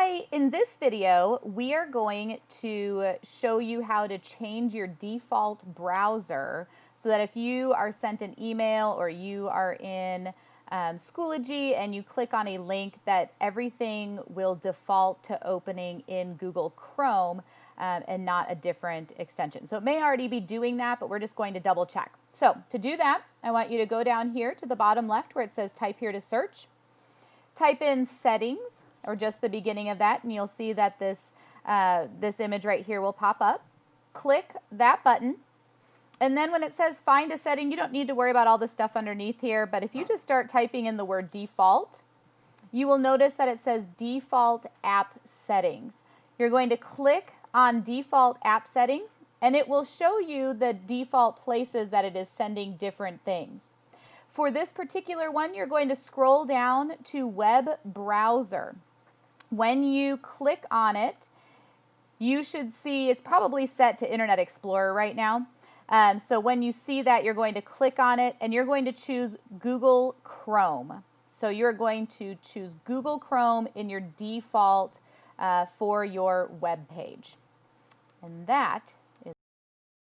Hi, in this video, we are going to show you how to change your default browser so that if you are sent an email or you are in Schoology and you click on a link, that everything will default to opening in Google Chrome and not a different extension. So it may already be doing that, but we're just going to double check. So to do that, I want you to go down here to the bottom left where it says type here to search. Type in settings, or just the beginning of that, and you'll see that this image right here will pop up. Click that button, and then when it says find a setting, you don't need to worry about all the stuff underneath here, but if you just start typing in the word default, you will notice that it says default app settings. You're going to click on default app settings, and it will show you the default places that it is sending different things. For this particular one, you're going to scroll down to web browser. When you click on it, you should see it's probably set to Internet Explorer right now. So when you see that, you're going to click on it and you're going to choose Google Chrome. So you're going to choose Google Chrome in your default for your web page. And that